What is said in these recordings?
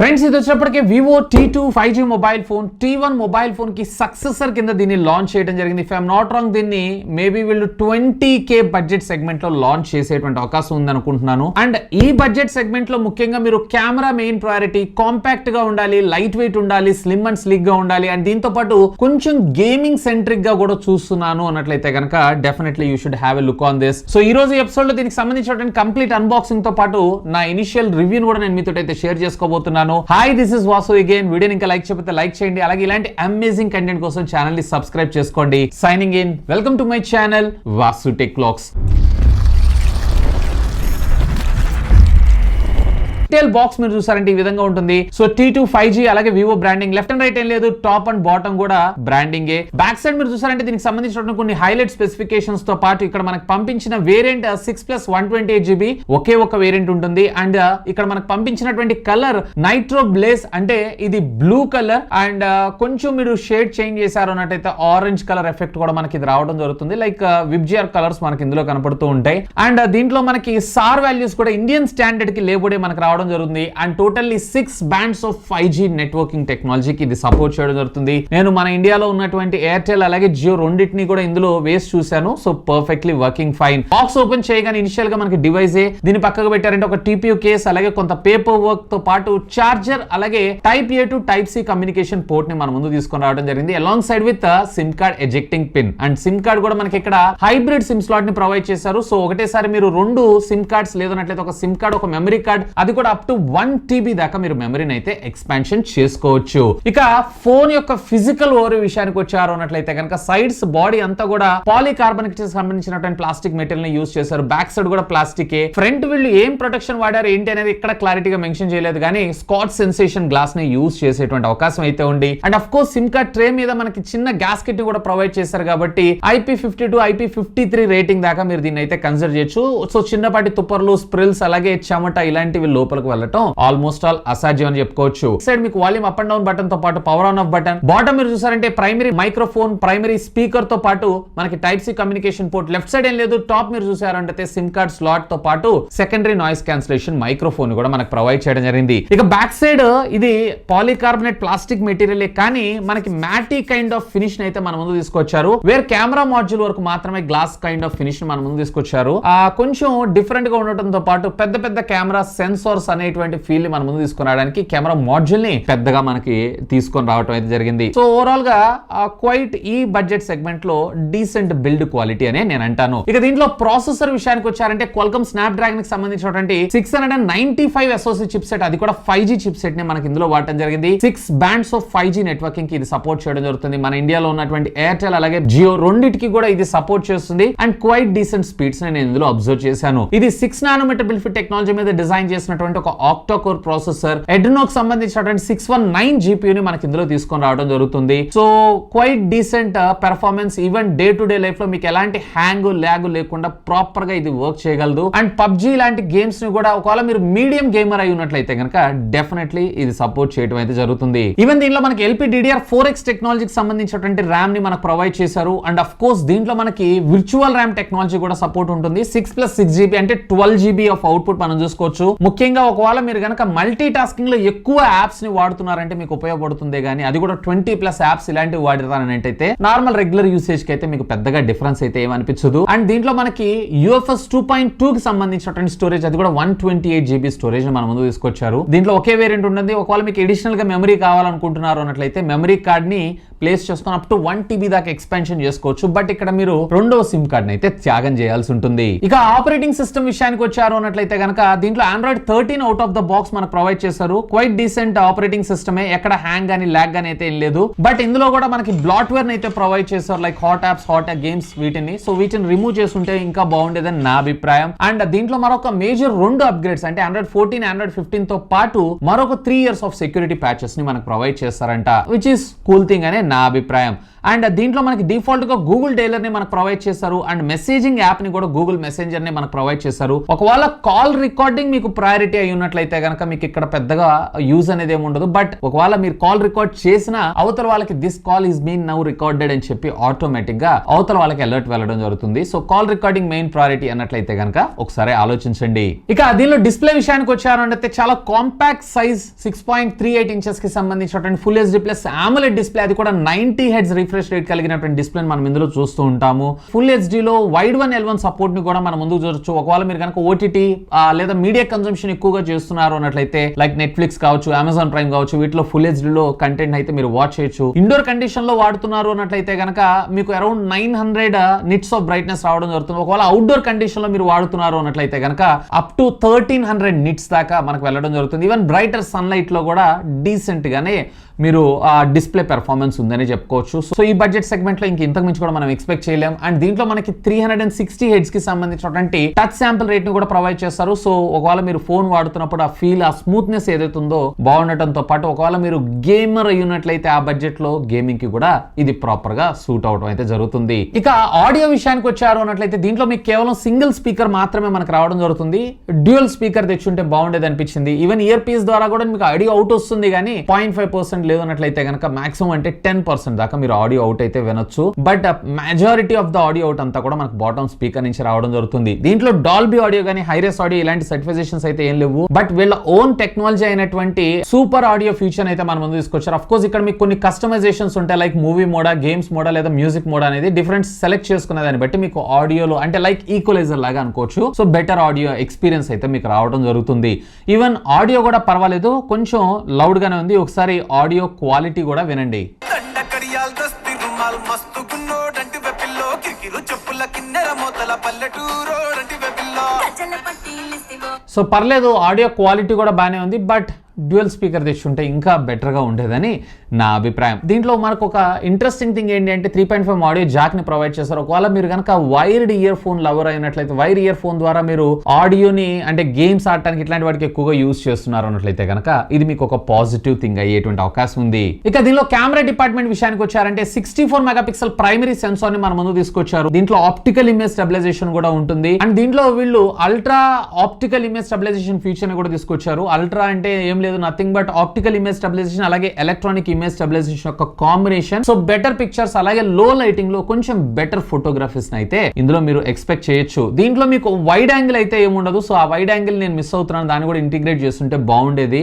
Friends ఇది వచ్చేప్పటికే Vivo T2 5G mobile phone T1 mobile phone కి సక్సెసర్ కింద దీన్ని లాంచ్ చేయడం జరిగింది. ఇఫ్ ఐఎమ్ నాట్ రాంగ్ దీన్ని మేబీ వీళ్ళు 20K బడ్జెట్ సెగ్మెంట్ లో లాంచ్ చేసేటువంటి అవకాశం ఉంది అనుకుంటున్నాను. అండ్ ఈ బడ్జెట్ సెగ్మెంట్ లో ముఖ్యంగా మీరు కెమెరా మెయిన్ ప్రయారిటీ, కాంపాక్ట్ గా ఉండాలి, లైట్ వెయిట్ ఉండాలి, స్లిమ్ అండ్ స్లిక్ గా ఉండాలి అండ్ దీంతో పాటు కొంచెం గేమింగ్ సెంట్రిక్ గా కూడా చూస్తున్నాను అన్నట్లయితే కనుక definitely you should have a look on this. So ఈ రోజు ఎపిసోడ్ లో దీనికి సంబంధించినటువంటి కంప్లీట్ అన్బాక్సింగ్ తో పాటు నా ఇనిషియల్ రివ్యూని కూడా నేను మీతో అయితే షేర్ చేసుకోబోతున్నాను. Hi, this is Vaasu again. వీడియోని ఇంకా లైక్ చేయకపోతే లైక్ చేయండి, అలాగే ఇలాంటి అమేజింగ్ కంటెంట్ కోసం ఛానల్ ని సబ్స్క్రైబ్ చేసుకోండి. Signing in, welcome to my channel VaasuTechVlogs. Detail box మీరు చూసారంటే ఈ విధంగా ఉంటుంది. సో T2 5G అలాగే Vivo branding, left and right ఏం లేదు, టాప్ అండ్ బాటమ్ కూడా బ్రాండింగ్. బ్యాక్ సైడ్ మీరు చూసారంటే దీనికి సంబంధించిన కొన్ని హైలైట్ స్పెసిఫికేషన్స్ తో పాటు ఇక్కడ మనకు పంపించిన వేరియంట్ 6+128GB ఒకే ఒక వేరియంట్ ఉంటుంది. అండ్ ఇక్కడ మనకు పంపించినటువంటి కలర్ నైట్రో బ్లేస్, అంటే ఇది బ్లూ కలర్ అండ్ కొంచెం మీరు షేడ్ చేంజ్ చేశారు అన్నట్టయితే ఆరెంజ్ కలర్ ఎఫెక్ట్ కూడా మనకి ఇది రావడం జరుగుతుంది. లైక్ విబ్జిఆర్ కలర్స్ మనకి ఇందులో కనపడుతూ ఉంటాయి. అండ్ దీంట్లో మనకి సార్ వాల్యూస్ కూడా ఇండియన్ స్టాండర్డ్ కి లేబుడే మనకు రావడం జరుగుతుంది. And totally 6 bands of 5G networking టెక్నాలజీకి ఇది సపోర్ట్ చేయడం జరుగుతుంది. నేను మన ఇండియాలో ఉన్నటువంటి ఎయిర్టెల్ అలాగే జియో రెండింటిని కూడా ఇందులో వేసి చూశాను. So perfectly working fine. Box open చేయగానే ఇనిషియల్ గా మనకి డివైస్ దీని పక్కకు పెట్టారంటే ఒక TPU కేస్, అలాగే కొంత పేపర్ వర్క్ తో పాటు చార్జర్, అలాగే type A to type C communication port ని మన ముందు తీసుకొని రావడం జరిగింది. Along side with SIM card ejecting pin. And SIM card కూడా మనకి ఇక్కడ హైబ్రిడ్ సిమ్ స్లాట్ ని ప్రొవైడ్ చేశారు. సో ఒకటేసారి మీరు 2 సిమ్ కార్డ్స్ లేదన్నట్లయితే ఒక సిమ్ కార్డ్, ఒక మెమరీ కార్డ్, అది కూడా అప్ టు 1 TB దాకా మీరు మెమరీని అయితే ఎక్స్పాన్షన్ చేసుకోవచ్చు. ఇక ఫోన్ యొక్క ఫిజికల్ ఓవర్ విషయానికి వచ్చారు అన్నట్లయితే కనుక సైడ్స్ బాడీ అంతా కూడా పాలికార్బనిక్ కి సంబంధించినటువంటి ప్లాస్టిక్ మెటీరియల్ ని యూజ్ చేశారు. బ్యాక్ సైడ్ కూడా ప్లాస్టికే. ఫ్రంట్ వీళ్ళు ఏం ప్రొటెక్షన్ వాడారు ఏంటి అనేది ఇక్కడ క్లారిటీగా మెన్షన్ చేయలేదు, కానీ స్కాచ్ సెన్సేషన్ గ్లాస్ ని యూజ్ చేసేటువంటి అవకాశం అయితే ఉంది. And of course SIM card tray మీద మనకి చిన్న గ్యాస్కెట్ ని కూడా ప్రొవైడ్ చేశారు కాబట్టి IP52 IP53 రేటింగ్ దాకా మీరు దీన్ని అయితే కన్సిడర్ చేయొచ్చు. సో చిన్నపాటి తుప్పర్లు, స్ప్రిల్స్, అలాగే చెమట ఇలాంటివి లోపలికి వెళ్ళటం ఆల్మోస్ట్ ఆల్ అసాధ్యం అని చెప్పుకోవచ్చు. సైడ్ మీకు volume up and down button తో పాటు power on off button. Bottom మీరు చూసారంటే ప్రైమరీ మైక్రోఫోన్, ప్రైమరీ స్పీకర్ తో పాటు మనకి type C communication port. Left side ఏం లేదు, టాప్ మీరు చూసారంటే సిమ్ కార్డ్ స్లాట్ తో పాటు సెకండరీ నాయిస్ క్యాన్సిలేషన్ మైక్రోఫోన్ కూడా మనకు ప్రొవైడ్ చేయడం జరిగింది. ఇక బ్యాక్ సైడ్ ఇది పాలికార్బనేట్ ప్లాస్టిక్ మెటీరియల్, కానీ మనకి మ్యాటీ కైండ్ ఆఫ్ ఫినిష్ అయితే మన ముందు తీసుకొచ్చారు. వేర్ కెమెరా మాడ్యూల్ వరకు మాత్రమే గ్లాస్ కైండ్ ఆఫ్ ఫినిష్ మన ముందు తీసుకొచ్చారు. కొంచెం డిఫరెంట్ గా ఉండటంతో పాటు పెద్ద పెద్ద కెమెరా సెన్సార్స్ అనేటువంటి ఫీల్ మన ముందు తీసుకొని రావడానికి కెమెరా మాడ్యూల్ ని పెద్దగా మనకి తీసుకొని రావడం అయితే జరిగింది. సో ఓవరాల్ గా క్వైట్ ఈ బడ్జెట్ సెగ్మెంట్ లో డీసెంట్ బిల్డ్ క్వాలిటీ అనే నేను అంటాను. ఇక దీంట్లో ప్రాసెసర్ విషయానికి వచ్చారంటే క్వాల్కమ్ స్నాప్డ్రాగన్ కి సంబంధించినటువంటి 695 SoC చిప్ సెట్, అది కూడా 5G చిప్ సెట్ ని మనకి ఇందులో వాడటం జరిగింది. 6 bands ఆఫ్ 5G నెట్వర్కింగ్ కి ఇది సపోర్ట్ చేయడం జరుగుతుంది. మన ఇండియాలో ఉన్నటువంటి ఎయిర్టెల్ అలాగే జియో రెండింటికి కూడా ఇది సపోర్ట్ చేస్తుంది. అండ్ క్వైట్ డీసెంట్ స్పీడ్స్ నేను ఇందులో అబ్జర్వ్ చేశాను. ఇది 6 nm బిల్ఫిట్ టెక్నాలజీ మీద డిజైన్ చేసినటువంటి ఒక ఆక్టా కోర్ ప్రాసెసర్. ఎడ్రినోకి సంబంధించినటువంటి 619 GPU ని మనకి ఇందులో తీసుకొని రావడం జరుగుతుంది. So quite decent performance. Even day to day life లో మీకు ఎలాంటి హ్యాంగ్ ల్యాగ్ లేకుండా ప్రాపర్ గా ఇది వర్క్ చేయగలదు. అండ్ పబ్జీ లాంటి గేమ్స్ ని కూడా ఒకవేళ మీరు మీడియం గేమర్ అయి ఉన్నట్లయితే కనుక డెఫినెట్లీ ఇది సపోర్ట్ చేయడం అయితే జరుగుతుంది. ఈవెన్ దీంట్లో మనకి LPDDR4X టెక్నాలజీకి సంబంధించినటువంటి ర్యామ్ ని మనకు ప్రొవైడ్ చేశారు. అండ్ అఫ్ కోర్స్ దీంట్లో మనకి విర్చువల్ ర్యామ్ టెక్నాలజీ కూడా సపోర్ట్ ఉంటుంది. 6+6GB అంటే 12GB ఆఫ్ అవుట్పుట్ మనం చూసుకోవచ్చు. ముఖ్యంగా ఒకవేళ మీరు కనుక మల్టీ టాస్కింగ్ లో ఎక్కువ యాప్స్ ని వాడుతున్నారంటే మీకు ఉపయోగపడుతుంది, కానీ అది కూడా 20+ యాప్స్ ఇలాంటివి వాడతారంటే నార్మల్ రెగ్యులర్ యూసేజ్ కి అయితే మీకు పెద్దగా డిఫరెన్స్ అయితే ఏమనిపించదు. అండ్ దీంట్లో మనకి UFS 2.2 కి సంబంధించినటువంటి స్టోరేజ్, అది కూడా 128GB స్టోరేజ్ మన ముందు తీసుకొచ్చారు. దీంట్లో ఒకే వేరియంట్ ఉంటుంది. ఒకవేళ మీకు అడిషనల్ గా మెమరీ కావాలనుకుంటున్నారు అన్నట్లయితే మెమరీ కార్డ్ ని ప్లేస్ చేసుకుని అప్ టు 1 TB దాకా ఎక్స్పాన్షన్ చేసుకోవచ్చు. బట్ ఇక్కడ మీరు రెండో సిమ్ కార్డ్ అయితే త్యాగం చేయాల్సి ఉంటుంది. ఇక ఆపరేటింగ్ సిస్టమ్ విషయానికి వచ్చారు అన్నట్లయితే కనుక దీంట్లో Android 13 out of the box మనకు ప్రొవైడ్ చేశారు. క్వైట్ డీసెంట్ ఆపరేటింగ్ సిస్టమే, ఎక్కడ హ్యాంగ్ గానీ ల్యాగ్ గానీ అయితే ఏం లేదు. బట్ ఇందులో కూడా మనకి బ్లాట్వేర్ అయితే ప్రొవైడ్ చేశారు, like hot apps, hot games వీటిని. సో వీటిని రిమూవ్ చేస్తుంటే ఇంకా బాగుండేదని నా అభిప్రాయం. అండ్ దీంట్లో మరొక మేజర్ 2 అప్గ్రేడ్స్ అంటే Android 14, Android 15 తో పాటు మరొక 3 years ఆఫ్ సెక్యూరిటీ ప్యాచెస్ ని మనకు ప్రొవైడ్ చేస్తారంట, విచ్ ఇస్ కూల్ థింగ్ అనే నా అభిప్రాయం. అండ్ దీంట్లో మనకి డిఫాల్ట్ గా గూగుల్ డైలర్ ని మనకు ప్రొవైడ్ చేశారు అండ్ మెసేజింగ్ యాప్ ని కూడా గూగుల్ మెసెంజర్ ని మనకు ప్రొవైడ్ చేశారు. ఒకవేళ కాల్ రికార్డింగ్ మీకు ప్రయారిటీ అయి ఉన్నట్లయితే కనుక మీకు ఇక్కడ పెద్దగా యూజ్ అనేది ఏమి ఉండదు. బట్ ఒకవేళ మీరు కాల్ రికార్డ్ చేసినా అవతల వాళ్ళకి this call is been now recorded అని చెప్పి ఆటోమేటిక్ గా అవతల వాళ్ళకి అలర్ట్ వెళ్ళడం జరుగుతుంది. So call recording main priority అన్నట్లయితే కనుక ఒకసారి ఆలోచించండి. ఇక దీనిలో డిస్ప్లే విషయానికి వచ్చారంటే చాలా కాంపాక్ట్ సైజ్ 6.38 ఇంచెస్ కి సంబంధించినటువంటి full HD plus AMOLED display, అది కూడా 90 హెర్ట్జ్ రిఫ్రెష్ రేట్ కలిగినటువంటి డిస్ప్లే మనం ఇందులో చూస్తూ ఉంటాము. ఫుల్ హెచ్డి లో వైడ్ 1L1 సపోర్ట్ ని కూడా మనం ముందుకు చూడొచ్చు. ఒకవేళ మీరు కనుక ఓటీటీ లేదా మీడియా కన్సంప్షన్ ఎక్కువగా చేస్తున్నారు అన్నట్లయితే లైక్ నెట్ఫ్లిక్స్ కావచ్చు, అమెజాన్ ప్రైమ్ కావచ్చు, వీటిలో ఫుల్ హెచ్డి లో కంటెంట్ అయితే మీరు వాచ్ చేయొచ్చు. ఇండోర్ కండిషన్ లో వాడుతున్నారు అన్నట్లయితే కనుక మీకు అరౌండ్ 900 నిట్స్ ఆఫ్ బ్రైట్నెస్ రావడం జరుగుతుంది. ఒకవేళ అవుట్డోర్ కండిషన్ లో మీరు వాడుతున్నారు అన్నట్లయితే కనుక అప్ టు 1300 నిట్స్ దాకా మనకు వెళ్ళడం జరుగుతుంది. ఈవెన్ బ్రైటర్ సన్లైట్ లో కూడా డీసెంట్ గానే మీరు డిస్ప్లే పెర్ఫార్మెన్స్ ఉందని చెప్పుకోవచ్చు. సో ఈ బడ్జెట్ సెగ్మెంట్ లో ఇంతకు మించి కూడా మనం ఎక్స్పెక్ట్ చేయలేం. అండ్ దీంట్లో మనకి 360 హెడ్స్ కి సంబంధించినటువంటి టచ్ శాంపుల్ రేట్ ని కూడా ప్రొవైడ్ చేస్తారు. సో ఒకవేళ మీరు ఫోన్ వాడుతున్నప్పుడు ఆ ఫీల్, ఆ స్మూత్నెస్ ఏదైతే ఉందో బాగుండటంతో పాటు ఒకవేళ మీరు గేమర్ అయ్యున్నట్లయితే ఆ బడ్జెట్ లో గేమింగ్ కి కూడా ఇది ప్రాపర్ గా సూట్ అవడం అయితే జరుగుతుంది. ఇక ఆడియో విషయానికి వచ్చారు అన్నట్లయితే దీంట్లో మీకు కేవలం సింగిల్ స్పీకర్ మాత్రమే మనకు రావడం జరుగుతుంది. డ్యూయల్ స్పీకర్ తెచ్చుంటే బాగుండేది అనిపించింది. ఈవెన్ ఇయర్ పీస్ ద్వారా కూడా మీకు ఆడియో అవుట్ వస్తుంది కానీ 0.5% లేదు అన్నట్లయితే కనుక మాక్సిమం అంటే 10% దాకా మీరు ఆడియో అవుట్ అయితే వినొచ్చు. But majority of the audio out అంతా కూడా మనకు బాటమ్ స్పీకర్ నుంచి రావడం జరుగుతుంది. దీంట్లో డాల్బీ ఆడియో కానీ హైరెస్ ఆడియో ఇలాంటి సర్టిఫికేషన్స్ అయితే ఏం లేవు. బట్ వీళ్ళ ఓన్ టెక్నాలజీ అయినటువంటి సూపర్ ఆడియో ఫీచర్ అయితే మన ముందు తీసుకొచ్చారు. అఫ్ కోర్స్ ఇక్కడ మీకు కొన్ని కస్టమైజేషన్స్ ఉంటాయి, లైక్ మూవీ మోడా, గేమ్స్ మోడా లేదా మ్యూజిక్ మోడా అనేది డిఫరెంట్ సెలెక్ట్ చేసుకునే దాన్ని బట్టి మీకు ఆడియోలో అంటే లైక్ ఈక్వలైజర్ లాగా అనుకోవచ్చు. సో బెటర్ ఆడియో ఎక్స్పీరియన్స్ అయితే మీకు రావడం జరుగుతుంది. ఈవెన్ ఆడియో కూడా పర్వాలేదు, కొంచెం లౌడ్ గానే ఉంది. ఒకసారి ఆడియో క్వాలిటీ కూడా వినండి. సో పర్లేదు, ఆడియో క్వాలిటీ కూడా బాగానే ఉంది. బట్ డ్యూయల్ స్పీకర్ తెచ్చుంటే ఇంకా బెటర్ గా ఉండేదని నా అభిప్రాయం. దీంట్లో మనకు ఒక ఇంట్రెస్టింగ్ థింగ్ ఏంటి అంటే 3.5 ఆడియో జాక్ ని ప్రొవైడ్ చేస్తారు. ఒకవేళ మీరు కనుక వైర్డ్ ఇయర్ ఫోన్ లవర్ అయినట్లయితే, వైర్ ఇయర్ ఫోన్ ద్వారా మీరు ఆడియోని అంటే గేమ్స్ ఆడటానికి ఇట్లాంటి వాటికి ఎక్కువగా యూజ్ చేస్తున్నారు అన్నట్లయితే కనుక ఇది మీకు ఒక పాజిటివ్ థింగ్ అయ్యేటువంటి అవకాశం ఉంది. ఇక దీనిలో కెమెరా డిపార్ట్మెంట్ విషయానికి వచ్చారంటే 64 మెగాపిక్సెల్ ప్రైమరీ సెన్సార్ ని మన ముందు తీసుకొచ్చారు. దీంట్లో ఆప్టికల్ ఇమేజ్ స్టెబిలైజేషన్ కూడా ఉంటుంది. అండ్ దీంట్లో వీళ్ళు ultra optical image stabilization feature ని కూడా తీసుకొచ్చారు. అల్ట్రా అంటే ఏం లేదు, nothing but optical image stabilization అలాగే ఎలక్ట్రానిక్ ఇమేజ్ స్టెబిలైజేషన్ యొక్క కాంబినేషన్. సో బెటర్ పిక్చర్స్ అలాగే లో లైటింగ్ లో కొంచెం బెటర్ ఫోటోగ్రఫీస్ అయితే ఇందులో మీరు ఎక్స్పెక్ట్ చేయొచ్చు. దీంట్లో మీకు వైడ్ యాంగిల్ అయితే ఏముండదు. సో ఆ వైడ్ యాంగిల్ నేను మిస్ అవుతున్నాను, దాన్ని కూడా ఇంటిగ్రేట్ చేస్తుంటే బాగుండేది.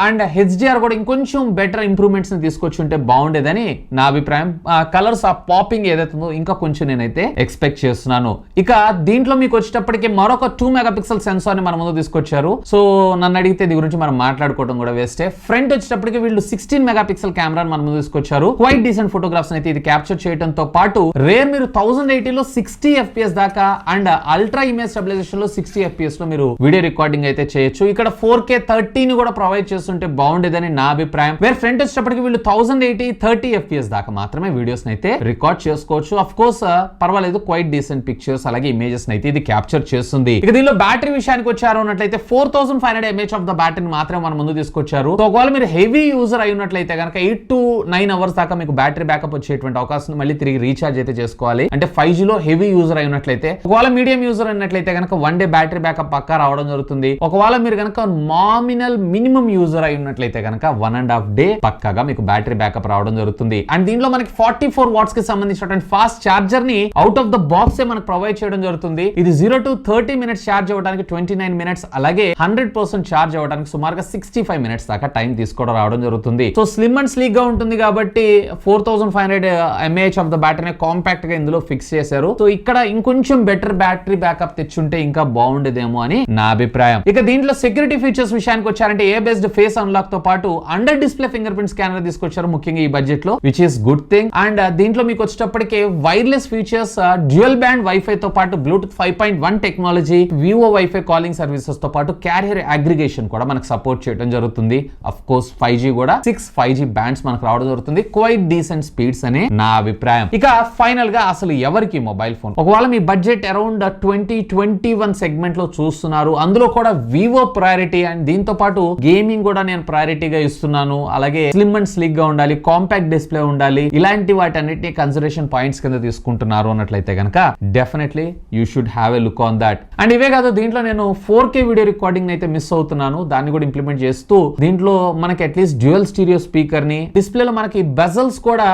అండ్ హెచ్డిఆర్ కూడా ఇంకొంచెం బెటర్ ఇంప్రూవ్మెంట్స్ ని తీసుకొచ్చుంటే బాగుండేదని నా అభిప్రాయం. కలర్స్ ఆ పాపింగ్ ఏదైతే ఉందో ఇంకా కొంచెం నేనైతే ఎక్స్పెక్ట్ చేస్తున్నాను. ఇక దీంట్లో మీకు వచ్చేటప్పటికి మరొక 2 మెగాపిక్సెల్ సెన్సార్ ని మన ముందు తీసుకొచ్చారు. సో నన్ను అడిగితే దీని గురించి మనం మాట్లాడుకోవడం కూడా వేస్తే. ఫ్రంట్ వచ్చేటప్పటికి వీళ్ళు 16 మెగాపిక్సెల్ కెమెరాని మన ముందు తీసుకొచ్చారు. క్వైట్ డీసెంట్ ఫోటోగ్రాఫ్స్ అయితే ఇది క్యాప్చర్ చేయడంతో పాటు రేర్ మీరు 1080 లో 60 FPS దాకా అండ్ అల్ట్రా ఇమేజ్ స్టెబిలైజేషన్ లో 60 FPS లో మీరు వీడియో రికార్డింగ్ అయితే చేయొచ్చు. ఇక్కడ 4K 30 ని కూడా ప్రొవైడ్ చేస్తుంటే బాగుండేదని నా అభిప్రాయం. వేర్ ఫ్రంట్ వచ్చేటప్పటికి వీళ్ళు 1080 30 FPS దాకా మాత్రమే వీడియోస్ అయితే రికార్డ్ చేసుకోవచ్చు. అఫ్ కోర్స్ పర్వాలేదు, క్వైట్ డీసెంట్ పిక్చర్స్ అలాగే ఇమేజెస్ అయితే ఇది క్యాప్చర్ చేస్తుంది. ఇక దీనిలో బ్యాటరీ విషయానికి వచ్చారు అన్నట్లయితే 4500 mAh ఆఫ్ ద బ్యాటరీని మాత్రమే మన ముందు తీసుకొచ్చారు. సో ఒకవేళ మీరు హెవీ యూజర్ అయి ఉన్నట్లయితే కనుక 8 to 9 అవర్స్ దాకా మీకు బ్యాటరీ బ్యాకప్ వచ్చేటువంటి అవకాశం, మళ్ళీ తిరిగి రీఛార్జ్ అయితే చేసుకోవాలి. అంటే 5G లో హెవీ యూజర్ అయి ఉన్నట్లయితే. ఒకవేళ మీడియం యూజర్ అయినట్లయితే కనుక 1 డే బ్యాటరీ బ్యాకప్ పక్కా రావడం జరుగుతుంది. ఒకవేళ మీరు కనుక నామినల్ మినిమం యూజర్ అయి ఉన్నట్లయితే కనుక 1.5 డే పక్కాగా మీకు బ్యాటరీ బ్యాకప్ రావడం జరుగుతుంది. అండ్ దీంట్లో మనకి 44 వాట్స్ కి సంబంధించినటువంటి ఫాస్ట్ చార్జర్ ని అవుట్ ఆఫ్ ద బాక్స్ మనకు ప్రొవైడ్ చేయడం జరుగుతుంది. ఇది 0 to 30 మినిట్స్ ఛార్జ్ అవ్వడానికి 29 మినిట్స్ అలాగే 100% ఛార్జ్ అవ్వడానికి సుమారుగా 65 మినిట్స్ దాకా టైం తీసుకోవడం రావడం జరుగుతుంది. సో స్లిమ్ అండ్ స్లీక్ గా ఉంటుంది కాబట్టి 4500 mAh of the battery compact గా ఇందులో ఫిక్స్ చేశారు. సో ఇక్కడ ఇంకొంచెం బెటర్ బ్యాటరీ బ్యాకప్ తెచ్చుంటే ఇంకా బాగుండేదేమో అని నా అభిప్రాయం. ఇక దీంట్లో సెక్యూరిటీ ఫీచర్స్ విషయానికి వచ్చారంటే ఏ బేస్డ్ ఫేస్ అన్లాక్ తో పాటు under display fingerprint scanner తీసుకొచ్చారు, ముఖ్యంగా ఈ బడ్జెట్ లో, which is good thing. And దీంట్లో మీకు వచ్చేటప్పటికే wireless features, dual band WiFi తో పాటు Bluetooth 5.1 technology, Vivo WiFi calling services తో పాటు క్యారియర్ అగ్రిగేషన్ కూడా మనకు సపోర్ట్ చేయడం జరుగుతుంది. అఫ్ కోర్స్ 5G కూడా 6 5G బ్యాండ్స్ మనకు రావడం జరుగుతుంది. క్వైట్ డీసెంట్ స్పీడ్స్ అనే నా అభిప్రాయం. ఇక ఫైనల్ గా అసలు ఎవరికి మొబైల్ ఫోన్, ఒకవేళ మీ బడ్జెట్ అరౌండ్ 2021 సెగ్మెంట్ లో చూస్తున్నారు, అందులో కూడా వివో ప్రయారిటీ అండ్ దీంతో పాటు గేమింగ్ కూడా నేను ప్రయారిటీగా ఇస్తున్నాను, అలాగే స్లిమ్ అండ్ స్లిక్ గా ఉండాలి, కాంపాక్ట్ డిస్ప్లే ఉండాలి, ఇలాంటి వాటన్నిటిని కన్సిడరేషన్ పాయింట్స్ కింద తీసుకుంటున్నారు అన్నట్లయితే కనుక definitely you should have a look on that. And ఇవే కాదు, దీంట్లో నేను 4K వీడియో రికార్డింగ్ అయితే మిస్ అవుతున్నాను, దాన్ని కూడా ఇంప్లిమెంట్ చేస్తూ దీంట్లో మనకి అట్లీస్ట్ డ్యూయల్ స్టీరియో స్పీకర్ ని, డిస్ప్లేలో మనకి బెజల్స్ కూడా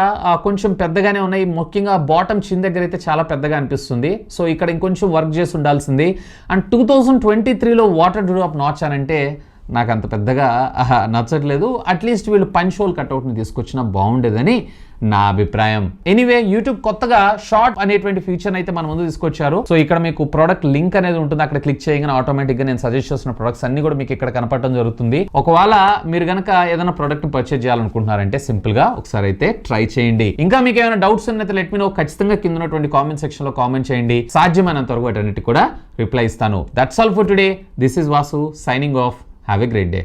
కొంచెం పెద్దగానే ఉన్నాయి, ముఖ్యంగా బాటమ్ చిన్ దగ్గర అయితే చాలా పెద్దగా అనిపిస్తుంది. సో ఇక్కడ ఇంకొంచెం వర్క్ చేసి ఉండాల్సింది. అండ్ 2023లో వాటర్ డ్రాప్ నాచ్ అని అంటే నాకు అంత పెద్దగా నచ్చట్లేదు. అట్లీస్ట్ వీళ్ళు పంచ్ హోల్ కట్అవుట్ని తీసుకొచ్చినా బాగుండేదని నా అభిప్రాయం. ఎనీవే, యూట్యూబ్ కొత్తగా షార్ట్ అనేటువంటి ఫీచర్ అయితే మన ముందు తీసుకొచ్చారు. సో ఇక్కడ మీకు ప్రొడక్ట్ లింక్ అనేది ఉంటుంది, అక్కడ క్లిక్ చేయగానే ఆటోమేటిక్ గా నేను సజెస్ట్ చేసిన ప్రొడక్ట్స్ అన్ని కూడా మీకు ఇక్కడ కనపడడం జరుగుతుంది. ఒకవేళ మీరు గనక ఏదైనా ప్రొడక్ట్ పర్చేజ్ చేయాలనుకుంటున్నారంటే సింపుల్ గా ఒకసారి అయితే ట్రై చేయండి. ఇంకా మీకు ఏమైనా డౌట్స్ ఉన్నట్లయితే లెట్ మీ నో, ఖచ్చితంగా కింద ఉన్నటువంటి కామెంట్ సెక్షన్ లో కామెంట్ చేయండి. సాధ్యమైనంత వరకు వాటన్నిటి కూడా రిప్లై ఇస్తాను. That's all for today. This is Vasu signing off. Have a great day.